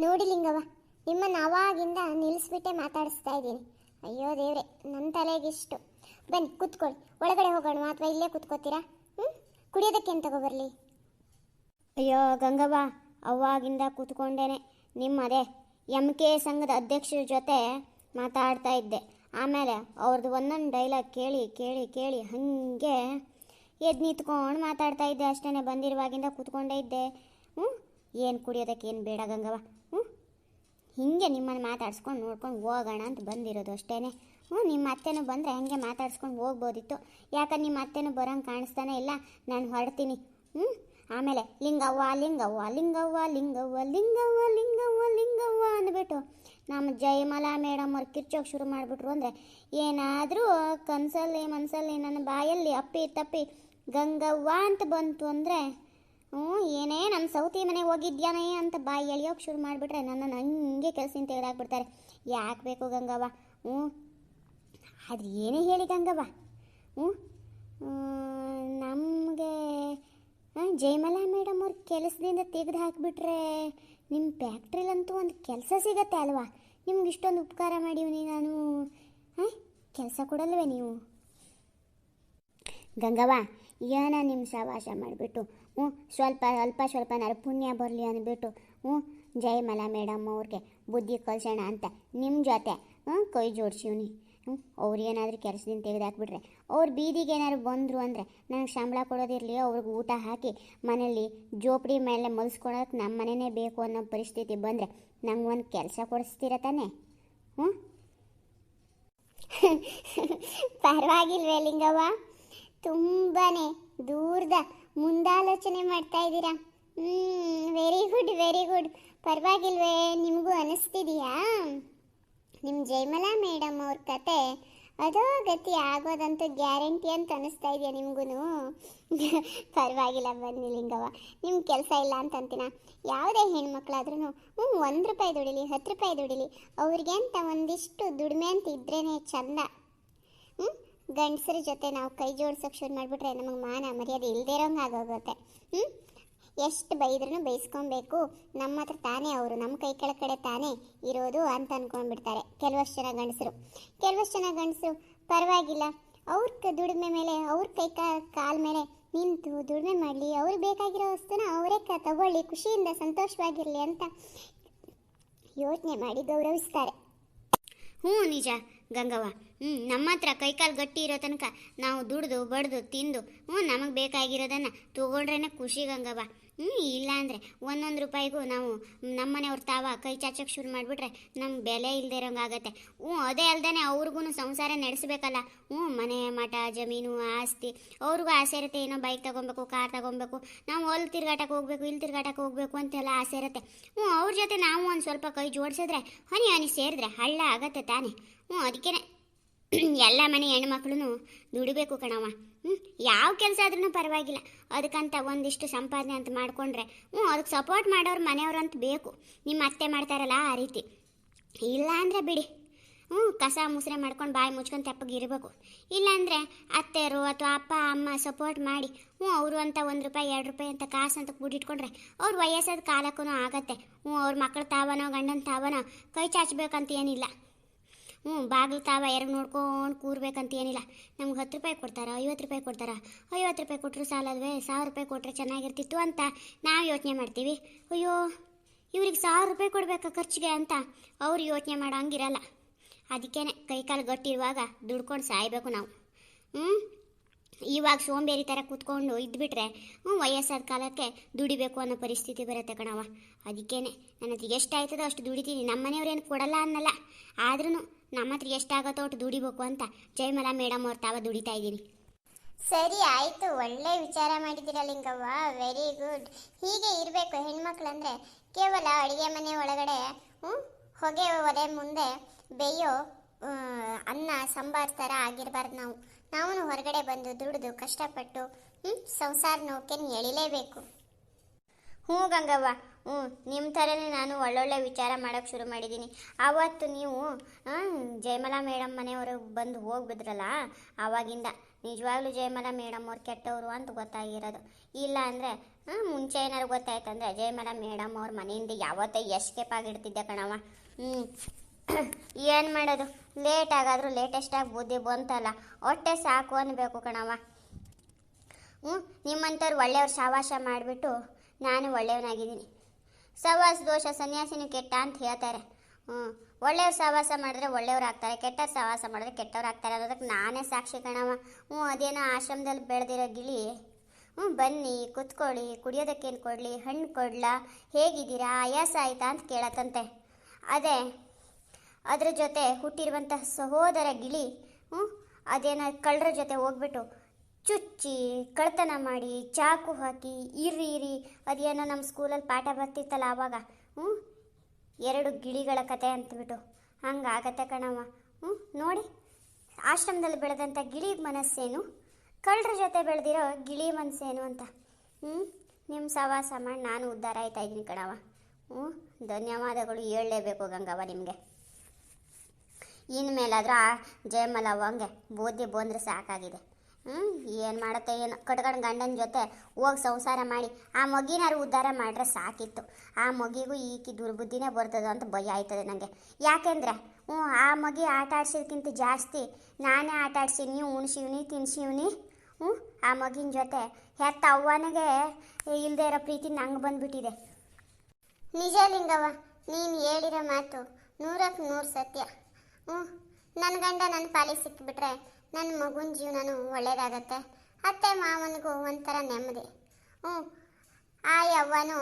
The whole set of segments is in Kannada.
ನೋಡಿ ಲಿಂಗವ್ವ, ನಿಮ್ಮನ್ನು ಆವಾಗಿಂದ ನಿಲ್ಲಿಸ್ಬಿಟ್ಟೆ ಮಾತಾಡಿಸ್ತಾ ಇದ್ದೀನಿ. ಅಯ್ಯೋ ದೇವ್ರೆ, ನನ್ನ ತಲೆಗಿಷ್ಟು. ಬನ್ನಿ ಕೂತ್ಕೊಳ್ಳಿ, ಒಳಗಡೆ ಹೋಗೋಣ ಅಥವಾ ಇಲ್ಲೇ ಕೂತ್ಕೋತೀರಾ? ಕುಡಿಯೋದಕ್ಕೆ ಏನು ತಗೋಬರ್ಲಿ? ಅಯ್ಯೋ ಗಂಗವ್ವ, ಅವಾಗಿಂದ ಕೂತ್ಕೊಂಡೇನೆ ಅದೇ MK ಸಂಘದ ಅಧ್ಯಕ್ಷರ ಜೊತೆ ಮಾತಾಡ್ತಾ ಇದ್ದೆ. ಆಮೇಲೆ ಅವ್ರದ್ದು ಒಂದೊಂದು ಡೈಲಾಗ್ ಕೇಳಿ ಕೇಳಿ ಕೇಳಿ ಹಾಗೆ ಎದ್ದು ನಿಂತ್ಕೊಂಡು ಮಾತಾಡ್ತಾ ಇದ್ದೆ ಅಷ್ಟೇ. ಬಂದಿರುವಾಗಿಂದ ಕೂತ್ಕೊಂಡೇ ಇದ್ದೆ. ಏನು ಕುಡಿಯೋದಕ್ಕೆ ಏನು ಬೇಡ ಗಂಗವ್ವ. ಹೀಗೆ ನಿಮ್ಮನ್ನು ಮಾತಾಡ್ಸ್ಕೊಂಡು ನೋಡ್ಕೊಂಡು ಹೋಗೋಣ ಅಂತ ಬಂದಿರೋದು ಅಷ್ಟೇ. ನಿಮ್ಮ ಅತ್ತೆನೂ ಬಂದರೆ ಹಾಗೆ ಮಾತಾಡ್ಸ್ಕೊಂಡು ಹೋಗ್ಬೋದಿತ್ತು. ಯಾಕಂದ್ರೆ ನಿಮ್ಮ ಅತ್ತೆನೂ ಬರೋಂಗೆ ಕಾಣಿಸ್ತಾನೆ ಇಲ್ಲ. ನಾನು ಹೊರಡ್ತೀನಿ. ಆಮೇಲೆ ಲಿಂಗವ್ವ ಲಿಂಗವ್ವ ಲಿಂಗವ್ವ ಲಿಂಗವ್ವ ಲಿಂಗವ್ವ ಲಿಂಗವ್ವ ಲಿಂಗವ್ವ ಅಂದ್ಬಿಟ್ಟು ನಮ್ಮ ಜಯಮಾಲಾ ಮೇಡಮ್ ಅವ್ರು ಕಿರ್ಚೋಕೆ ಶುರು ಮಾಡಿಬಿಟ್ರು. ಅಂದರೆ ಏನಾದರೂ ಕನಸಲ್ಲಿ ಮನಸ್ಸಲ್ಲಿ ನನ್ನ ಬಾಯಲ್ಲಿ ಅಪ್ಪಿ ತಪ್ಪಿ ಗಂಗವ್ವ ಅಂತ ಬಂತು ಅಂದರೆ ಏನೇ ನನ್ನ ಸೌತಿ ಮನೆಗೆ ಹೋಗಿದ್ಯಾನೇ ಅಂತ ಬಾಯಿ ಎಳಿಯೋಕೆ ಶುರು ಮಾಡಿಬಿಟ್ರೆ ನನ್ನನ್ನು ಹಂಗೆ ಕೆಲಸದಿಂದ ತೆಗೆದಾಕ್ಬಿಡ್ತಾರೆ. ಯಾಕೆ ಬೇಕು ಗಂಗವ್ವ? ಆದ್ರೆ ಏನೇ ಹೇಳಿ ಗಂಗವ್ವ, ನಮಗೆ ಜಯಮಾಲಾ ಮೇಡಮ್ ಅವ್ರ ಕೆಲಸದಿಂದ ತೆಗೆದು ಹಾಕಿಬಿಟ್ರೆ ನಿಮ್ಮ ಫ್ಯಾಕ್ಟ್ರಿಲಂತೂ ಒಂದು ಕೆಲಸ ಸಿಗತ್ತೆ ಅಲ್ವಾ? ನಿಮ್ಗೆ ಇಷ್ಟೊಂದು ಉಪಕಾರ ಮಾಡೀವಿ ನಾನು, ಕೆಲಸ ಕೊಡಲ್ವೇ ನೀವು? ಗಂಗವ್ವ, ಏನ ನಿಮ್ಮ ಸವಾಸ ಮಾಡಿಬಿಟ್ಟು ಸ್ವಲ್ಪ ಸ್ವಲ್ಪನಾರು ಪುಣ್ಯ ಬರಲಿ ಅಂದ್ಬಿಟ್ಟು ಜಯಮಾಲಾ ಮೇಡಮ್ ಅವ್ರಿಗೆ ಬುದ್ಧಿ ಕಲ್ಸೋಣ ಅಂತ ನಿಮ್ಮ ಜೊತೆ ಕೈ ಜೋಡಿಸಿವ್ನಿ. ಅವ್ರು ಏನಾದರೂ ಕೆಲಸದಿಂದ ತೆಗೆದಾಕ್ಬಿಟ್ರೆ ಅವ್ರು ಬೀದಿಗೆ ಏನಾದ್ರು ಬಂದರು ಅಂದರೆ ನನಗೆ ಸಂಬಳ ಕೊಡೋದಿರಲಿ, ಅವ್ರಿಗೆ ಊಟ ಹಾಕಿ ಮನೇಲಿ ಜೋಪಡಿ ಮೇಲೆ ಮಲ್ಸ್ಕೊಳಕ್ಕೆ ನಮ್ಮ ಮನೆಯೇ ಬೇಕು ಅನ್ನೋ ಪರಿಸ್ಥಿತಿ ಬಂದರೆ ನಂಗೆ ಒಂದು ಕೆಲಸ ಕೊಡಿಸ್ತೀರ ತಾನೆ? ಪರವಾಗಿಲ್ವೇ ಲಿಂಗವ್ವ, ತುಂಬಾ ದೂರದ ಮುಂದಾಲೋಚನೆ ಮಾಡ್ತಾ ಇದ್ದೀರಾ. Very good very good. ಪರವಾಗಿಲ್ವೇ? ನಿಮಗೂ ಅನ್ನಿಸ್ತಿದೆಯಾ ನಿಮ್ಮ ಜಯಮಾಲಾ ಮೇಡಮ್ ಅವ್ರ ಕತೆ ಅದೋ ಗತಿ ಆಗೋದಂತೂ ಗ್ಯಾರಂಟಿ ಅಂತ ಅನ್ನಿಸ್ತಾ ಇದೆಯಾ ನಿಮಗೂ? ಪರವಾಗಿಲ್ಲ ಬನ್ನಿ ಲಿಂಗವ್ವ, ನಿಮ್ಮ ಕೆಲಸ ಇಲ್ಲ ಅಂತ ಅಂತೀನ. ಯಾವುದೇ ಹೆಣ್ಮಕ್ಳಾದ್ರೂ ₹1 ದುಡಿಲಿ, ₹10 ದುಡಿಲಿ, ಅವ್ರಿಗೆ ಅಂತ ಒಂದಿಷ್ಟು ದುಡಿಮೆ ಅಂತ ಇದ್ರೇ ಚಂದ. ಗಂಡಸರ ಜೊತೆ ನಾವು ಕೈ ಜೋಡ್ಸೋಕೆ ಶುರು ಮಾಡಿಬಿಟ್ರೆ ನಮಗೆ ಮಾನ ಮರ್ಯಾದೆ ಇಲ್ಲದೇ ಇರೋಂಗೆ ಆಗೋಗುತ್ತೆ. ಎಷ್ಟು ಬೈದ್ರೂ ಬೈಸ್ಕೊಬೇಕು, ನಮ್ಮ ಹತ್ರ ತಾನೇ ಅವರು ನಮ್ಮ ಕೈ ಕೆಳಗಡೆ ತಾನೇ ಇರೋದು ಅಂತ ಅಂದ್ಕೊಂಡ್ಬಿಡ್ತಾರೆ ಕೆಲವಷ್ಟು ಜನ ಗಂಡಸರು. ಪರವಾಗಿಲ್ಲ, ಅವ್ರ ದುಡಿಮೆ ಮೇಲೆ ಅವ್ರ ಕೈ ಕಾಲ ಮೇಲೆ ನಿಂತು ದುಡಿಮೆ ಮಾಡಲಿ, ಅವ್ರಿಗೆ ಬೇಕಾಗಿರೋ ವಸ್ತುನ ಅವರೇ ತಗೊಳ್ಳಿ, ಖುಷಿಯಿಂದ ಸಂತೋಷವಾಗಿರಲಿ ಅಂತ ಯೋಚನೆ ಮಾಡಿ ಗೌರವಿಸ್ತಾರೆ. ನಿಜ ಗಂಗವ್ವ. ನಮ್ಮ ಹತ್ರ ಕೈಕಾಲು ಗಟ್ಟಿ ಇರೋ ತನಕ ನಾವು ದುಡ್ದು ಬಡ್ದು ತಿಂದು ನಮಗೆ ಬೇಕಾಗಿರೋದನ್ನು ತೊಗೊಂಡ್ರೇ ಖುಷಿ ಗಂಗವ್ವ. ಇಲ್ಲ ಅಂದರೆ ಒಂದೊಂದು ರೂಪಾಯಿಗೂ ನಾವು ನಮ್ಮನೆಯವ್ರು ಕೈ ಚಾಚೋಕ್ಕೆ ಶುರು ಮಾಡಿಬಿಟ್ರೆ ನಮ್ಗೆ ಬೆಲೆ ಇಲ್ಲದೆ ಇರೋಂಗೆ ಆಗುತ್ತೆ. ಅದೇ ಅಲ್ದೇ ಅವ್ರಿಗೂ ಸಂಸಾರ ನಡೆಸಬೇಕಲ್ಲ. ಮನೆ ಮಠ ಜಮೀನು ಆಸ್ತಿ ಅವ್ರಿಗೂ ಆಸೆ ಇರುತ್ತೆ. ಏನೋ ಬೈಕ್ ತೊಗೊಬೇಕು, ಕಾರ್ ತೊಗೊಬೇಕು, ನಾವು ಅಲ್ಲಿ ತಿರ್ಗಾಟಕ್ಕೆ ಹೋಗ್ಬೇಕು, ಇಲ್ಲಿ ತಿರ್ಗಾಟಕ್ಕೆ ಹೋಗ್ಬೇಕು ಅಂತೆಲ್ಲ ಆಸೆ ಇರುತ್ತೆ. ಅವ್ರ ಜೊತೆ ನಾವು ಒಂದು ಸ್ವಲ್ಪ ಕೈ ಜೋಡಿಸಿದ್ರೆ ಹನಿ ಸೇರಿದ್ರೆ ಹಳ್ಳ ಆಗತ್ತೆ ತಾನೆ. ಅದಕ್ಕೇ ಎಲ್ಲ ಮನೆ ಹೆಣ್ಮಕ್ಳು ದುಡಿಬೇಕು ಕಣವ. ಯಾವ ಕೆಲಸ ಆದ್ರೂ ಪರವಾಗಿಲ್ಲ, ಅದಕ್ಕಂತ ಒಂದಿಷ್ಟು ಸಂಪಾದನೆ ಅಂತ ಮಾಡಿಕೊಂಡ್ರೆ ಅದಕ್ಕೆ ಸಪೋರ್ಟ್ ಮಾಡೋರು ಮನೆಯವ್ರು ಅಂತ ಬೇಕು. ನಿಮ್ಮ ಅತ್ತೆ ಮಾಡ್ತಾರಲ್ಲ ಆ ರೀತಿ. ಇಲ್ಲ ಅಂದರೆ ಬಿಡಿ, ಕಸ ಮುಸ್ರೆ ಮಾಡ್ಕೊಂಡು ಬಾಯಿ ಮುಚ್ಕೊಂಡು ತೆಪ್ಪಗಿರಬೇಕು. ಇಲ್ಲಾಂದರೆ ಅತ್ತೆಯರು ಅಥವಾ ಅಪ್ಪ ಅಮ್ಮ ಸಪೋರ್ಟ್ ಮಾಡಿ ಅವರು ಅಂತ ₹1 ₹2 ಅಂತ ಕಾಸು ಅಂತ ಕೂಡಿಟ್ಕೊಂಡ್ರೆ ಅವ್ರು ವಯಸ್ಸಾದ ಕಾಲಕ್ಕೂ ಆಗತ್ತೆ. ಅವ್ರ ಮಕ್ಕಳು ತಾವನೋ ಗಂಡನ ತಾವನೋ ಕೈ ಚಾಚಬೇಕಂತ ಏನಿಲ್ಲ. ಬಾಗಿಲು ಎರಡು ನೋಡ್ಕೊಂಡು ಕೂರ್ಬೇಕಂತ ಏನಿಲ್ಲ. ನಮ್ಗೆ ₹10 ಕೊಡ್ತಾರಾ, ₹50 ಕೊಡ್ತಾರಾ? ₹50 ಕೊಟ್ಟರು ಸಾಲಲ್ವೇ, ₹1000 ಕೊಟ್ಟರೆ ಚೆನ್ನಾಗಿರ್ತಿತ್ತು ಅಂತ ನಾವು ಯೋಚನೆ ಮಾಡ್ತೀವಿ. ಅಯ್ಯೋ ಇವ್ರಿಗೆ ₹1000 ಕೊಡಬೇಕಾ ಖರ್ಚಿಗೆ ಅಂತ ಅವ್ರು ಯೋಚನೆ ಮಾಡೋ ಹಂಗಿರಲ್ಲ. ಅದಕ್ಕೇ ಕೈಕಾಲು ಗಟ್ಟಿರುವಾಗ ದುಡ್ಕೊಂಡು ಸಾಯಬೇಕು ನಾವು. ಇವಾಗ ಸೋಂಬೇರಿ ಥರ ಕೂತ್ಕೊಂಡು ಇದ್ಬಿಟ್ರೆ ವಯಸ್ಸಾದ ಕಾಲಕ್ಕೆ ದುಡಿಬೇಕು ಅನ್ನೋ ಪರಿಸ್ಥಿತಿ ಬರುತ್ತೆ ಕಣವ. ಅದಕ್ಕೇ ನನ್ನ ಹತ್ರ ಎಷ್ಟಾಯ್ತದೋ ಅಷ್ಟು ದುಡಿತೀನಿ. ನಮ್ಮ ಮನೆಯವ್ರೇನು ಕೊಡಲ್ಲ ಅನ್ನಲ್ಲ, ಆದ್ರೂ ನಮ್ಮ ಹತ್ರ ಎಷ್ಟಾಗತ್ತೋ ಅಷ್ಟು ದುಡಿಬೇಕು ಅಂತ ಜಯಮಾಲಾ ಮೇಡಮ್ ಅವ್ರು ದುಡಿತಾ ಇದ್ದೀನಿ. ಸರಿ ಆಯಿತು, ಒಳ್ಳೆ ವಿಚಾರ ಮಾಡಿದ್ದೀರಾ ಲಿಂಗವ್ವ, ವೆರಿ ಗುಡ್. ಹೀಗೆ ಇರಬೇಕು ಹೆಣ್ಮಕ್ಳಂದರೆ. ಕೇವಲ ಅಡುಗೆ ಮನೆ ಒಳಗಡೆ ಹೊಗೆ ಒಲೆ ಮುಂದೆ ಬೇಯೋ ಅನ್ನ ಸಾಂಬಾರು ಥರ ಆಗಿರಬಾರ್ದು. ನಾವು ಹೊರಗಡೆ ಬಂದು ದುಡಿದು ಕಷ್ಟಪಟ್ಟು ಸಂಸಾರ ನೌಕೆನ ಎಳಿಲೇಬೇಕು. ಗಂಗವ್ವ, ನಿಮ್ಮ ಥರನೇ ನಾನು ಒಳ್ಳೊಳ್ಳೆ ವಿಚಾರ ಮಾಡೋಕ್ಕೆ ಶುರು ಮಾಡಿದ್ದೀನಿ. ಆವತ್ತು ನೀವು ಜಯಮಾಲಾ ಮೇಡಮ್ ಮನೆಯವರು ಬಂದು ಹೋಗ್ಬಿದ್ರಲ್ಲ, ಆವಾಗಿಂದ ನಿಜವಾಗ್ಲೂ ಜಯಮಾಲ ಮೇಡಮ್ ಅವ್ರು ಕೆಟ್ಟವರು ಅಂತ ಗೊತ್ತಾಗಿರೋದು. ಇಲ್ಲ ಅಂದರೆ ಮುಂಚೆ ಏನಾದ್ರು ಗೊತ್ತಾಯ್ತಂದ್ರೆ ಜಯಮಾಲ ಮೇಡಮ್ ಅವ್ರ ಮನೆಯಿಂದ ಯಾವತ್ತೇ ಎಸ್ಕೇಪ್ ಆಗಿಡ್ತಿದ್ದೆ ಕಣವ. ಏನು ಮಾಡೋದು, ಲೇಟ್ ಆಗಾದರೂ ಲೇಟೆಸ್ಟಾಗಿ ಬುದ್ಧಿ ಬಂತಲ್ಲ, ಹೊಟ್ಟೆ ಸಾಕು ಅನ್ಬೇಕು ಕಣವ. ನಿಮ್ಮಂಥವ್ರು ಒಳ್ಳೆಯವ್ರು ಸಹವಾಸ ಮಾಡಿಬಿಟ್ಟು ನಾನು ಒಳ್ಳೆಯವನಾಗಿದ್ದೀನಿ. ಸಹವಾಸ ದೋಷ ಸನ್ಯಾಸಿನೂ ಕೆಟ್ಟ ಅಂತ ಹೇಳ್ತಾರೆ. ಒಳ್ಳೆಯವ್ರು ಸಹವಾಸ ಮಾಡಿದ್ರೆ ಒಳ್ಳೆಯವ್ರು ಆಗ್ತಾರೆ, ಕೆಟ್ಟವ್ರು ಸಹವಾಸ ಮಾಡಿದ್ರೆ ಕೆಟ್ಟವ್ರು ಆಗ್ತಾರೆ ಅನ್ನೋದಕ್ಕೆ ನಾನೇ ಸಾಕ್ಷಿ ಕಣವ. ಅದೇನೋ ಆಶ್ರಮದಲ್ಲಿ ಬೆಳೆದಿರೋ ಗಿಳಿ. ಬನ್ನಿ ಕುತ್ಕೊಳ್ಳಿ, ಕುಡಿಯೋದಕ್ಕೇನು ಕೊಡಲಿ, ಹಣ್ಣು ಕೊಡ್ಲಾ, ಹೇಗಿದ್ದೀರಾ, ಆಯಾಸ ಆಯ್ತಾ ಅಂತ ಕೇಳತ್ತಂತೆ. ಅದ್ರ ಜೊತೆ ಹುಟ್ಟಿರುವಂತಹ ಸಹೋದರ ಗಿಳಿ ಅದೇನೋ ಕಳ್ಳರ ಜೊತೆ ಹೋಗ್ಬಿಟ್ಟು ಚುಚ್ಚಿ ಕಳ್ತನ ಮಾಡಿ ಚಾಕು ಹಾಕಿ ಇರಿ ಅದೇನೋ ನಮ್ಮ ಸ್ಕೂಲಲ್ಲಿ ಪಾಠ ಬರ್ತಿತ್ತಲ್ಲ ಆವಾಗ, ಎರಡು ಗಿಳಿಗಳ ಕತೆ ಅಂತಬಿಟ್ಟು ಹಂಗಾಗತ್ತೆ ಕಣವ. ನೋಡಿ, ಆಶ್ರಮದಲ್ಲಿ ಬೆಳೆದಂಥ ಗಿಳಿ ಮನಸ್ಸೇನು, ಕಳ್ಳರ ಜೊತೆ ಬೆಳೆದಿರೋ ಗಿಳಿ ಮನಸ್ಸೇನು ಅಂತ. ನಿಮ್ಮ ಸಹವಾಸ ಮಾಡಿ ನಾನು ಉದ್ಧಾರ ಆಯ್ತಾ ಇದ್ದೀನಿ ಕಣವ. ಧನ್ಯವಾದಗಳು ಹೇಳಲೇಬೇಕು ಗಂಗವ್ವ ನಿಮಗೆ. ಇನ್ಮೇಲಾದರೂ ಆ ಜಯಮಲವ್ವಂಗೆ ಬುದ್ಧಿ ಬಂದರೆ ಸಾಕಾಗಿದೆ. ಏನು ಮಾಡುತ್ತೆ ಏನು, ಕಟ್ಕೊಂಡು ಗಂಡನ ಜೊತೆ ಹೋಗಿ ಸಂಸಾರ ಮಾಡಿ ಆ ಮಗಿನಾರು ಉದ್ಧಾರ ಮಾಡಿದ್ರೆ ಸಾಕಿತ್ತು. ಆ ಮಗಿಗೂ ಈಕಿ ದುರ್ಬುದ್ಧಿನೇ ಬರ್ತದೆ ಅಂತ ಭಯ ಆಯ್ತದೆ ನನಗೆ. ಯಾಕೆಂದರೆ ಆ ಮಗಿ ಆಟ ಆಡ್ಸೋದಕ್ಕಿಂತ ಜಾಸ್ತಿ ನಾನೇ ಆಟ ಆಡಿಸಿ ನೀವು ಉಣ್ಸಿವ್ನಿ ತಿನ್ಸಿವ್ನಿ. ಆ ಮಗಿನ ಜೊತೆ ಹೆತ್ತ ಅವ್ವನಿಗೆ ಇಲ್ಲದೆ ಇರೋ ಪ್ರೀತಿ ನಂಗೆ ಬಂದುಬಿಟ್ಟಿದೆ. ನಿಜ ಲಿಂಗವ್ವ, ನೀನು ಹೇಳಿರೋ ಮಾತು 100ಕ್ಕೆ 100 ಸತ್ಯ. ನನ್ನ ಗಂಡ ನನ್ನ ಪಾಲಿಗೆ ಸಿಕ್ಕಿಬಿಟ್ರೆ ನನ್ನ ಮಗುನ ಜೀವನನೂ ಒಳ್ಳೇದಾಗತ್ತೆ. ಅತ್ತೆ ಮಾವನಿಗೂ ಒಂಥರ ನೆಮ್ಮದಿ. ಆ ಯವ್ವನು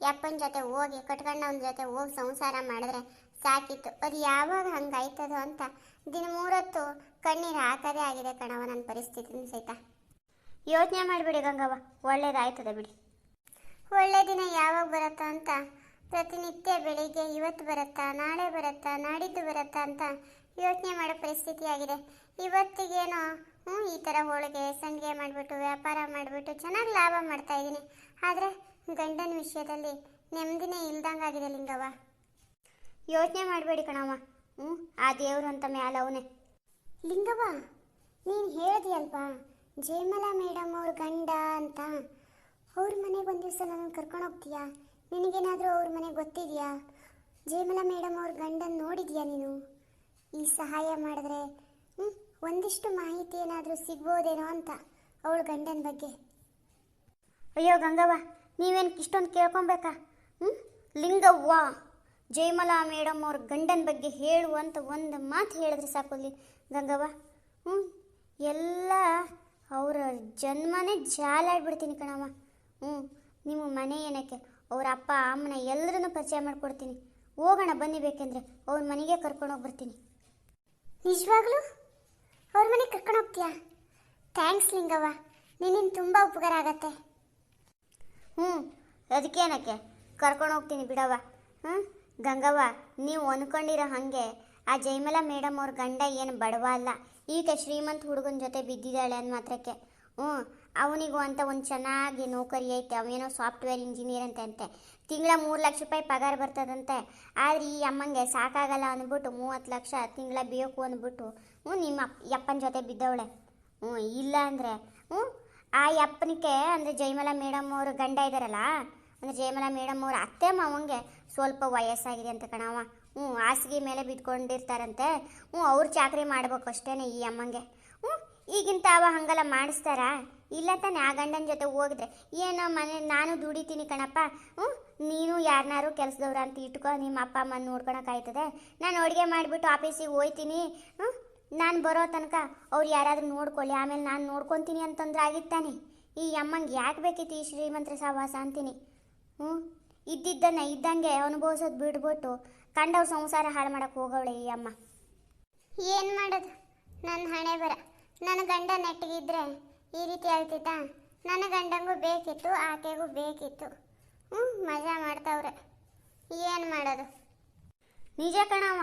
ಯಪ್ಪನ ಜೊತೆ ಹೋಗಿ ಕಟ್ಕೊಂಡವನ ಜೊತೆ ಹೋಗಿ ಸಂಸಾರ ಮಾಡಿದ್ರೆ ಸಾಕಿತ್ತು. ಅದು ಯಾವಾಗ ಹಂಗಾಯ್ತದೋ ಅಂತ ದಿನ 3 ಹೊತ್ತು ಕಣ್ಣೀರು ಹಾಕೋದೇ ಆಗಿದೆ ಕಣವ ನನ್ನ ಪರಿಸ್ಥಿತಿನ ಸಹಿತ. ಯೋಚನೆ ಮಾಡಿಬಿಡಿ ಗಂಗವ್ವ, ಒಳ್ಳೇದಾಯ್ತದೆ ಬಿಡಿ. ಒಳ್ಳೆ ದಿನ ಯಾವಾಗ ಬರುತ್ತಾ ಅಂತ ಪ್ರತಿನಿತ್ಯ ಬೆಳಿಗ್ಗೆ ಇವತ್ತು ಬರುತ್ತಾ, ನಾಳೆ ಬರುತ್ತಾ, ನಾಡಿದ್ದು ಬರುತ್ತಾ ಅಂತ ಯೋಚನೆ ಮಾಡೋ ಪರಿಸ್ಥಿತಿ ಆಗಿದೆ. ಇವತ್ತಿಗೇನೋ ಈ ಥರ ಹೋಳಿಗೆ ಸಂಡಿಗೆ ಮಾಡಿಬಿಟ್ಟು ವ್ಯಾಪಾರ ಮಾಡಿಬಿಟ್ಟು ಚೆನ್ನಾಗಿ ಲಾಭ ಮಾಡ್ತಾ ಇದ್ದೀನಿ. ಆದರೆ ಗಂಡನ ವಿಷಯದಲ್ಲಿ ನೆಮ್ಮದಿನೇ ಇಲ್ದಂಗಾಗಿದೆ ಲಿಂಗವ್ವ. ಯೋಚನೆ ಮಾಡಬೇಡಿ ಕಣವ್ವ, ಆ ದೇವರು ಅಂತ ಮ್ಯಾಲ ಅವನೇ. ಲಿಂಗವ್ವ, ನೀನು ಹೇಳಿದೆಯಲ್ವಾ ಜಯಮಲಾ ಮೇಡಮ್ ಅವ್ರ ಗಂಡ ಅಂತ, ಅವ್ರ ಮನೆಗೆ ಒಂದು ದಿವಸ ನನ್ನ ಕರ್ಕೊಂಡು ಹೋಗ್ತೀಯಾ? ನಿನಗೇನಾದರೂ ಅವ್ರ ಮನೆಗೆ ಗೊತ್ತಿದೆಯಾ? ಜಯಮಲಾ ಮೇಡಮ್ ಅವ್ರ ಗಂಡನ ನೋಡಿದ್ಯಾ ನೀನು? ಈ ಸಹಾಯ ಮಾಡಿದ್ರೆ ಒಂದಿಷ್ಟು ಮಾಹಿತಿ ಏನಾದರೂ ಸಿಗ್ಬೋದೇನೋ ಅಂತ ಅವಳ ಗಂಡನ ಬಗ್ಗೆ. ಅಯ್ಯೋ ಗಂಗವ್ವ, ನೀವೇನು ಇಷ್ಟೊಂದು ಕೇಳ್ಕೊಬೇಕಾ? ಲಿಂಗವ್ವ, ಜಯಮಲಾ ಮೇಡಮ್ ಅವ್ರ ಗಂಡನ ಬಗ್ಗೆ ಹೇಳುವಂತ ಒಂದು ಮಾತು ಹೇಳಿದ್ರೆ ಸಾಕು ಗಂಗವ್ವ. ಎಲ್ಲ ಅವರ ಜನ್ಮನೇ ಜಾಲಾಡ್ಬಿಡ್ತೀನಿ ಕಣವ್ವ. ನಿಮ್ಮ ಮನೆ ಏನಕ್ಕೆ, ಅವ್ರ ಅಪ್ಪ ಅಮ್ಮನ ಎಲ್ಲರನ್ನೂ ಪರಿಚಯ ಮಾಡಿಕೊಡ್ತೀನಿ. ಹೋಗೋಣ ಬನ್ನಿ, ಬೇಕೆಂದರೆ ಅವ್ರ ಮನೆಗೆ ಕರ್ಕೊಂಡೋಗಿ ಬರ್ತೀನಿ. ನಿಜವಾಗ್ಲೂ ಅವ್ರ ಮನೆಗೆ ಕರ್ಕೊಂಡು ಹೋಗ್ತೀಯಾ? ಥ್ಯಾಂಕ್ಸ್ ಲಿಂಗವ್ವ, ನಿನ್ನಿಂದ ತುಂಬ ಉಪಕಾರ ಆಗತ್ತೆ. ಅದಕ್ಕೇನಕ್ಕೆ ಕರ್ಕೊಂಡು ಹೋಗ್ತೀನಿ ಬಿಡವ್ವ. ಗಂಗವ್ವ, ನೀವು ಅಂದ್ಕೊಂಡಿರೋ ಹಾಗೆ ಆ ಜಯಮಲಾ ಮೇಡಮ್ ಅವ್ರ ಗಂಡ ಏನು ಬಡವ ಅಲ್ಲ, ಈಗ ಶ್ರೀಮಂತ ಹುಡುಗನ ಜೊತೆ ಬಿದ್ದಿದ್ದಾಳೆ ಅಂದ ಮಾತ್ರಕ್ಕೆ. ಅವನಿಗೂ ಅಂತ ಒಂದು ಚೆನ್ನಾಗಿ ನೌಕರಿ ಐತೆ, ಅವೇನೋ ಸಾಫ್ಟ್ವೇರ್ ಇಂಜಿನಿಯರ್ ಅಂತೆ. ತಿಂಗಳ 3 ಲಕ್ಷ ರೂಪಾಯಿ ಪಗಾರ ಬರ್ತದಂತೆ. ಆದರೆ ಈ ಅಮ್ಮಂಗೆ ಸಾಕಾಗಲ್ಲ ಅಂದ್ಬಿಟ್ಟು 30 ಲಕ್ಷ ತಿಂಗಳ ಬೇಕು ಅಂದ್ಬಿಟ್ಟು ನಿಮ್ಮ ಯಪ್ಪನ ಜೊತೆ ಬಿದ್ದವಳೆ. ಇಲ್ಲ ಅಂದರೆ ಆ ಯಪ್ಪನಿಗೆ ಅಂದರೆ ಜಯಮಲಾ ಮೇಡಮ್ ಅವರು ಗಂಡ ಇದ್ದಾರಲ್ಲ, ಅಂದರೆ ಜಯಮಲಾ ಮೇಡಮ್ ಅವ್ರ ಅತ್ತೆ ಮಾವಂಗೆ ಸ್ವಲ್ಪ ವಯಸ್ಸಾಗಿದೆ ಅಂತ ಕಣವ. ಹಾಸಿಗೆ ಮೇಲೆ ಬಿದ್ಕೊಂಡಿರ್ತಾರಂತೆ. ಅವ್ರು ಚಾಕರಿ ಮಾಡ್ಬೇಕು ಅಷ್ಟೇ ಈ ಅಮ್ಮಂಗೆ. ಈಗಿಂತ ಅವ ಹಂಗೆಲ್ಲ ಮಾಡಿಸ್ತಾರಾ? ಇಲ್ಲ ತಾನೆ. ಆ ಗಂಡನ ಜೊತೆ ಹೋಗಿದ್ರೆ ಏನೋ ಮನೆ ನಾನು ದುಡಿತೀನಿ ಕಣಪ್ಪ, ನೀನು ಯಾರನ್ನಾರು ಕೆಲಸದವ್ರ ಅಂತ ಇಟ್ಕೊ, ನಿಮ್ಮ ಅಪ್ಪ ಅಮ್ಮನ ನೋಡ್ಕೊಳಕ್ಕಾಯ್ತದೆ. ನಾನು ಅಡುಗೆ ಮಾಡಿಬಿಟ್ಟು ಆಫೀಸಿಗೆ ಹೋಯ್ತೀನಿ, ನಾನು ಬರೋ ತನಕ ಅವ್ರು ಯಾರಾದರೂ ನೋಡ್ಕೊಳ್ಳಿ, ಆಮೇಲೆ ನಾನು ನೋಡ್ಕೊತೀನಿ ಅಂತಂದ್ರೆ ಆಗಿತ್ತಾನೆ. ಈ ಅಮ್ಮಂಗೆ ಯಾಕೆ ಬೇಕಿತ್ತು ಈ ಶ್ರೀಮಂತರ ಸಹವಾಸ ಅಂತೀನಿ. ಇದ್ದಿದ್ದನ್ನು ಇದ್ದಂಗೆ ಅನುಭವಿಸೋದು ಬಿಡ್ಬಿಟ್ಟು ಕಂಡವ್ರ ಸಂಸಾರ ಹಾಳು ಮಾಡೋಕ್ಕೆ ಹೋಗವಳೆ ಈ ಅಮ್ಮ. ಏನು ಮಾಡೋದು, ನನ್ನ ಹಣೆ ಬರ. ನನ್ನ ಗಂಡ ನೆಟ್ಟಗಿದ್ರೆ ಈ ರೀತಿ ಆಗ್ತಿತ್ತ? ನನ್ನ ಗಂಡಂಗೂ ಬೇಕಿತ್ತು, ಆಕೆಗೂ ಬೇಕಿತ್ತು. ಮಜಾ ಮಾಡ್ತಾವ್ರೆ. ಏನು ಮಾಡೋದು? ನಿಜ ಕಣವ.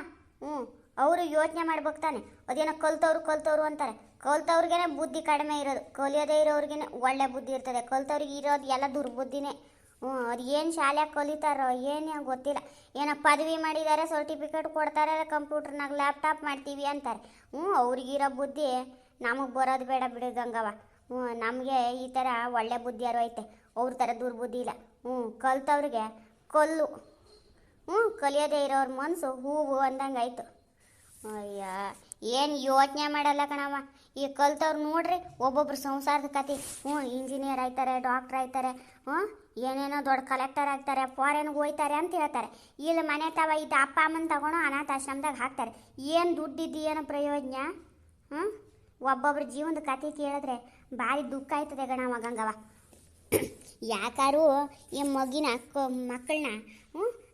ಅವರು ಯೋಚನೆ ಮಾಡ್ಬೇಕು ತಾನೆ. ಅದೇನೋ ಕಲ್ತವ್ರು ಅಂತಾರೆ. ಕಲ್ತವ್ರಿಗೇನೆ ಬುದ್ಧಿ ಕಡಿಮೆ ಇರೋದು, ಕಲಿಯೋದೇ ಇರೋರಿಗೇನೆ ಒಳ್ಳೆ ಬುದ್ಧಿ ಇರ್ತದೆ. ಕಲ್ತವ್ರಿಗೆ ಇರೋದು ಎಲ್ಲ ದುರ್ಬುದ್ಧಿನೇ. ಅವ್ರು ಏನು ಶಾಲೆ ಕಲಿತಾರೋ ಏನು ಗೊತ್ತಿಲ್ಲ. ಏನೋ ಪದವಿ ಮಾಡಿದ್ದಾರೆ, ಸರ್ಟಿಫಿಕೇಟ್ ಕೊಡ್ತಾರೆ, ಕಂಪ್ಯೂಟರ್ನಾಗ ಲ್ಯಾಪ್ಟಾಪ್ ಮಾಡ್ತೀವಿ ಅಂತಾರೆ. ಅವ್ರಿಗಿರೋ ಬುದ್ಧಿ ನಮಗೆ ಬರೋದು ಬೇಡ ಬಿಡು ಗಂಗವ್ವ. ನಮಗೆ ಈ ಥರ ಒಳ್ಳೆ ಬುದ್ಧಿಯಾರು ಐತೆ, ಅವ್ರ ಥರ ದುರ್ಬುದ್ಧಿ ಇಲ್ಲ. ಕಲ್ತವ್ರಿಗೆ ಕಲ್ಲು, ಕಲಿಯೋದೇ ಇರೋರ ಮನಸ್ಸು ಹೂವು ಅಂದಂಗೆ ಆಯ್ತು. ಅಯ್ಯ, ಏನು ಯೋಚನೆ ಮಾಡಲ್ಲ ಕಣವ. ಈ ಕಲ್ತವ್ರು ನೋಡ್ರಿ, ಒಬ್ಬೊಬ್ರು ಸಂಸಾರದ ಕತೆ. ಇಂಜಿನಿಯರ್ ಆಯ್ತಾರೆ, ಡಾಕ್ಟ್ರ್ ಆಯ್ತಾರೆ, ಏನೇನೋ ದೊಡ್ಡ ಕಲೆಕ್ಟರ್ ಆಗ್ತಾರೆ, ಫಾರಿನ್ಗೆ ಹೋಯ್ತಾರೆ ಅಂತ ಹೇಳ್ತಾರೆ. ಇಲ್ಲಿ ಮನೆ ತವ ಇದು ಅಪ್ಪ ಅಮ್ಮನ ತಗೊಂಡು ಅನಾಥಾಶ್ರಮದಾಗ ಹಾಕ್ತಾರೆ. ಏನು ದುಡ್ಡಿದ್ದು ಏನು ಪ್ರಯೋಜನ? ಒಬ್ಬೊಬ್ರ ಜೀವನದ ಕತೆ ಕೇಳಿದ್ರೆ ಭಾರಿ ದುಃಖ ಆಯ್ತದೆ ಗಣವ ಗಂಗವ. ಯಾಕಾರು ಈ ಮಕ್ಕಳನ್ನ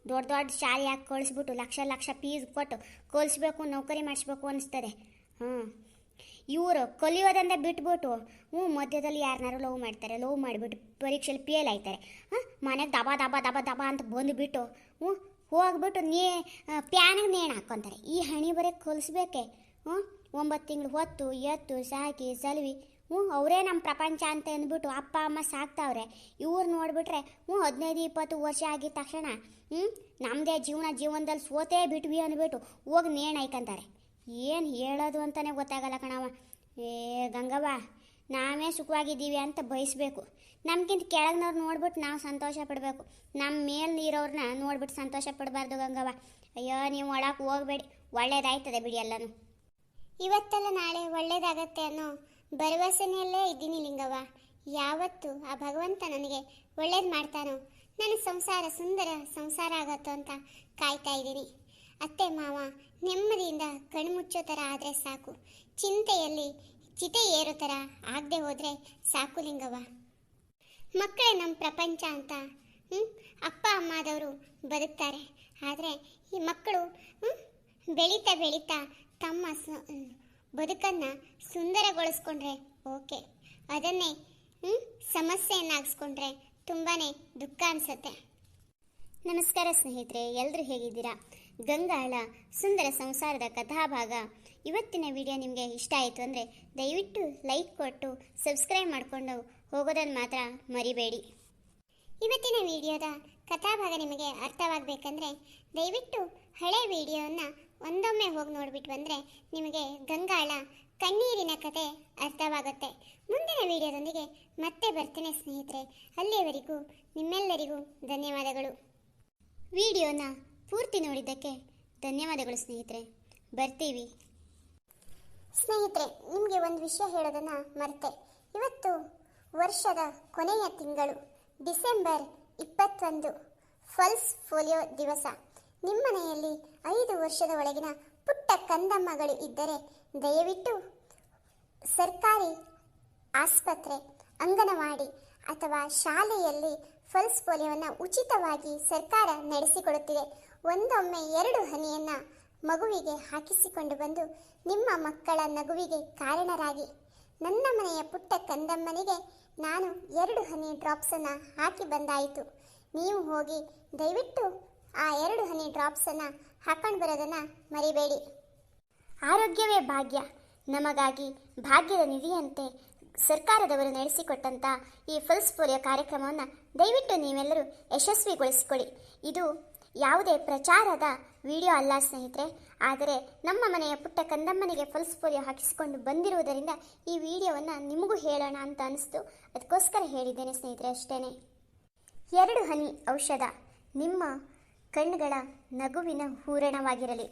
ದೊಡ್ಡ ದೊಡ್ಡ ಶಾಲೆಯಾಗಿ ಕಳಿಸ್ಬಿಟ್ಟು ಲಕ್ಷ ಲಕ್ಷ ಫೀಸ್ ಕೊಟ್ಟು ಕಲಿಸ್ಬೇಕು, ನೌಕರಿ ಮಾಡಿಸ್ಬೇಕು ಅನಿಸ್ತದೆ. ಇವರು ಕಲಿಯೋದಂದ್ರೆ ಬಿಟ್ಬಿಟ್ಟು ಮಧ್ಯದಲ್ಲಿ ಯಾರನ್ನಾರು ಲವ್ ಮಾಡ್ತಾರೆ, ಲವ್ ಮಾಡಿಬಿಟ್ಟು ಪರೀಕ್ಷೆಯಲ್ಲಿ ಫೇಲ್ ಆಯ್ತಾರೆ. ಮನೆಗೆ ದಬಾ ದಬಾ ದಬಾ ದಬಾ ಅಂತ ಬಂದುಬಿಟ್ಟು ಹೋಗ್ಬಿಟ್ಟು ಪ್ಯಾನಿಗೆ ನೇಣು ಹಾಕ್ಕೊತಾರೆ. ಈ ಹಣಿ ಬರೀ ಕಲಿಸ್ಬೇಕೆ? 9 ತಿಂಗಳು ಹೊತ್ತು ಎತ್ತು ಸಾಕಿ ಸಲುವಿ ಅವರೇ ನಮ್ಮ ಪ್ರಪಂಚ ಅಂತ ಅಂದ್ಬಿಟ್ಟು ಅಪ್ಪ ಅಮ್ಮ ಸಾಕ್ತಾವ್ರೆ. ಇವ್ರು ನೋಡಿಬಿಟ್ರೆ 15-20 ವರ್ಷ ಆಗಿದ ತಕ್ಷಣ ನಮ್ಮದೇ ಜೀವನದಲ್ಲಿ ಸೋತೇ ಬಿಟ್ವಿ ಅಂದ್ಬಿಟ್ಟು ಹೋಗಿ ನೇಣು ಹಾಯ್ಕೊಂತಾರೆ. ಏನು ಹೇಳೋದು ಅಂತಲೇ ಗೊತ್ತಾಗಲ್ಲ ಕಣವ. ಗಂಗವ್ವ, ನಾವೇ ಸುಖವಾಗಿದ್ದೀವಿ ಅಂತ ಬಯಸಬೇಕು. ನಮ್ಗಿಂತ ಕೆಳಗಿನವ್ರು ನೋಡ್ಬಿಟ್ಟು ನಾವು ಸಂತೋಷ ಪಡಬೇಕು. ನಮ್ಮ ಮೇಲೆ ಇರೋರನ್ನ ನೋಡ್ಬಿಟ್ಟು ಸಂತೋಷ ಪಡಬಾರ್ದು ಗಂಗವ್ವ. ಅಯ್ಯೋ, ನೀವು ಒಳಗೆ ಹೋಗಬೇಡಿ, ಒಳ್ಳೇದಾಯ್ತದೆ ಬಿಡಿ ಎಲ್ಲನೂ. ಇವತ್ತಲ್ಲ ನಾಳೆ ಒಳ್ಳೇದಾಗತ್ತೆ ಅನ್ನೋ ಭರವಸೆಯಲ್ಲೇ ಇದ್ದೀನಿ ಲಿಂಗವ್ವ. ಯಾವತ್ತು ಆ ಭಗವಂತ ನನಗೆ ಒಳ್ಳೇದು ಮಾಡ್ತಾನೋ, ನನ್ನ ಸಂಸಾರ ಸುಂದರ ಸಂಸಾರ ಆಗತ್ತೋ ಅಂತ ಕಾಯ್ತಾ ಇದ್ದೀನಿ. ಅತ್ತೆ ಮಾವ ನೆಮ್ಮದಿಯಿಂದ ಕಣ್ಮುಚ್ಚೋ ಥರ ಆದರೆ ಸಾಕು. ಚಿಂತೆಯಲ್ಲಿ ಚಿತೆ ಏರೋ ಥರ ಆಗದೆ ಹೋದರೆ ಸಾಕು ಲಿಂಗವ್ವ. ಮಕ್ಕಳೇ ನಮ್ಮ ಪ್ರಪಂಚ ಅಂತ ಅಪ್ಪ ಅಮ್ಮದವರು ಬದುಕ್ತಾರೆ. ಆದರೆ ಈ ಮಕ್ಕಳು ಬೆಳೀತಾ ಬೆಳೀತಾ ತಮ್ಮ ಬದುಕನ್ನು ಸುಂದರಗೊಳಿಸ್ಕೊಂಡ್ರೆ ಓಕೆ, ಅದನ್ನೇ ಸಮಸ್ಯೆಯನ್ನಾಗಿಸ್ಕೊಂಡ್ರೆ ತುಂಬಾ ದುಃಖ ಅನಿಸುತ್ತೆ. ನಮಸ್ಕಾರ ಸ್ನೇಹಿತರೆ, ಎಲ್ಲರೂ ಹೇಗಿದ್ದೀರಾ? ಗಂಗಾಳ ಸುಂದರ ಸಂಸಾರದ ಕಥಾಭಾಗ ಇವತ್ತಿನ ವಿಡಿಯೋ ನಿಮಗೆ ಇಷ್ಟ ಆಯಿತು ಅಂದರೆ ದಯವಿಟ್ಟು ಲೈಕ್ ಕೊಟ್ಟು ಸಬ್ಸ್ಕ್ರೈಬ್ ಮಾಡಿಕೊಂಡು ಹೋಗೋದನ್ನು ಮಾತ್ರ ಮರಿಬೇಡಿ. ಇವತ್ತಿನ ವಿಡಿಯೋದ ಕಥಾಭಾಗ ನಿಮಗೆ ಅರ್ಥವಾಗಬೇಕಂದ್ರೆ ದಯವಿಟ್ಟು ಹಳೆ ವಿಡಿಯೋನ ಒಂದೊಮ್ಮೆ ಹೋಗಿ ನೋಡಿಬಿಟ್ಟು ಬಂದರೆ ನಿಮಗೆ ಗಂಗಾಳ ಕಣ್ಣೀರಿನ ಕತೆ ಅರ್ಥವಾಗುತ್ತೆ. ಮುಂದಿನ ವಿಡಿಯೋದೊಂದಿಗೆ ಮತ್ತೆ ಬರ್ತೀನಿ ಸ್ನೇಹಿತರೆ. ಅಲ್ಲಿಯವರೆಗೂ ನಿಮ್ಮೆಲ್ಲರಿಗೂ ಧನ್ಯವಾದಗಳು. ವಿಡಿಯೋನ ಪೂರ್ತಿ ನೋಡಿದ್ದಕ್ಕೆ ಧನ್ಯವಾದಗಳು ಸ್ನೇಹಿತರೆ. ಬರ್ತೀವಿ ಸ್ನೇಹಿತರೆ. ನಿಮಗೆ ಒಂದು ವಿಷಯ ಹೇಳೋದನ್ನು ಮರೆತೆ. ಇವತ್ತು ವರ್ಷದ ಕೊನೆಯ ತಿಂಗಳು, ಡಿಸೆಂಬರ್ 21, ಪಲ್ಸ್ ಪೋಲಿಯೋ ದಿವಸ. ನಿಮ್ಮನೆಯಲ್ಲಿ 5 ವರ್ಷದ ಒಳಗಿನ ಪುಟ್ಟ ಕಂದಮ್ಮಗಳು ಇದ್ದರೆ ದಯವಿಟ್ಟು ಸರ್ಕಾರಿ ಆಸ್ಪತ್ರೆ, ಅಂಗನವಾಡಿ ಅಥವಾ ಶಾಲೆಯಲ್ಲಿ ಪಲ್ಸ್ ಪೋಲಿಯೋವನ್ನು ಉಚಿತವಾಗಿ ಸರ್ಕಾರ ನಡೆಸಿಕೊಡುತ್ತಿದೆ. ಒಂದೊಮ್ಮೆ 2 ಹನಿಯನ್ನು ಮಗುವಿಗೆ ಹಾಕಿಸಿಕೊಂಡು ಬಂದು ನಿಮ್ಮ ಮಕ್ಕಳ ನಗುವಿಗೆ ಕಾರಣರಾಗಿ. ನನ್ನ ಮನೆಯ ಪುಟ್ಟ ಕಂದಮ್ಮನಿಗೆ ನಾನು 2 ಹನಿ ಡ್ರಾಪ್ಸನ್ನು ಹಾಕಿ ಬಂದಾಯಿತು. ನೀವು ಹೋಗಿ ದಯವಿಟ್ಟು ಆ 2 ಹನಿ ಡ್ರಾಪ್ಸನ್ನು ಹಾಕೊಂಡು ಬರೋದನ್ನು ಮರಿಬೇಡಿ. ಆರೋಗ್ಯವೇ ಭಾಗ್ಯ. ನಮಗಾಗಿ ಭಾಗ್ಯದ ನಿಧಿಯಂತೆ ಸರ್ಕಾರದವರು ನಡೆಸಿಕೊಟ್ಟಂಥ ಈ ಪಲ್ಸ್ ಪೋಲಿಯೋ ಕಾರ್ಯಕ್ರಮವನ್ನು ದಯವಿಟ್ಟು ನೀವೆಲ್ಲರೂ ಯಶಸ್ವಿಗೊಳಿಸಿಕೊಳ್ಳಿ. ಇದು ಯಾವುದೇ ಪ್ರಚಾರದ ವಿಡಿಯೋ ಅಲ್ಲ ಸ್ನೇಹಿತರೆ, ಆದರೆ ನಮ್ಮ ಮನೆಯ ಪುಟ್ಟ ಕಂದಮ್ಮನಿಗೆ ಪಲ್ಸ್ ಪೋಲಿಯೋ ಹಾಕಿಸಿಕೊಂಡು ಬಂದಿರುವುದರಿಂದ ಈ ವಿಡಿಯೋವನ್ನು ನಿಮಗೂ ಹೇಳೋಣ ಅಂತ ಅನಿಸ್ತು, ಅದಕ್ಕೋಸ್ಕರ ಹೇಳಿದ್ದೇನೆ ಸ್ನೇಹಿತರೆ, ಅಷ್ಟೇ. 2 ಹನಿ ಔಷಧ ನಿಮ್ಮ ಕಣ್ಣುಗಳ ನಗುವಿನ ಹೂರಣವಾಗಿರಲಿ.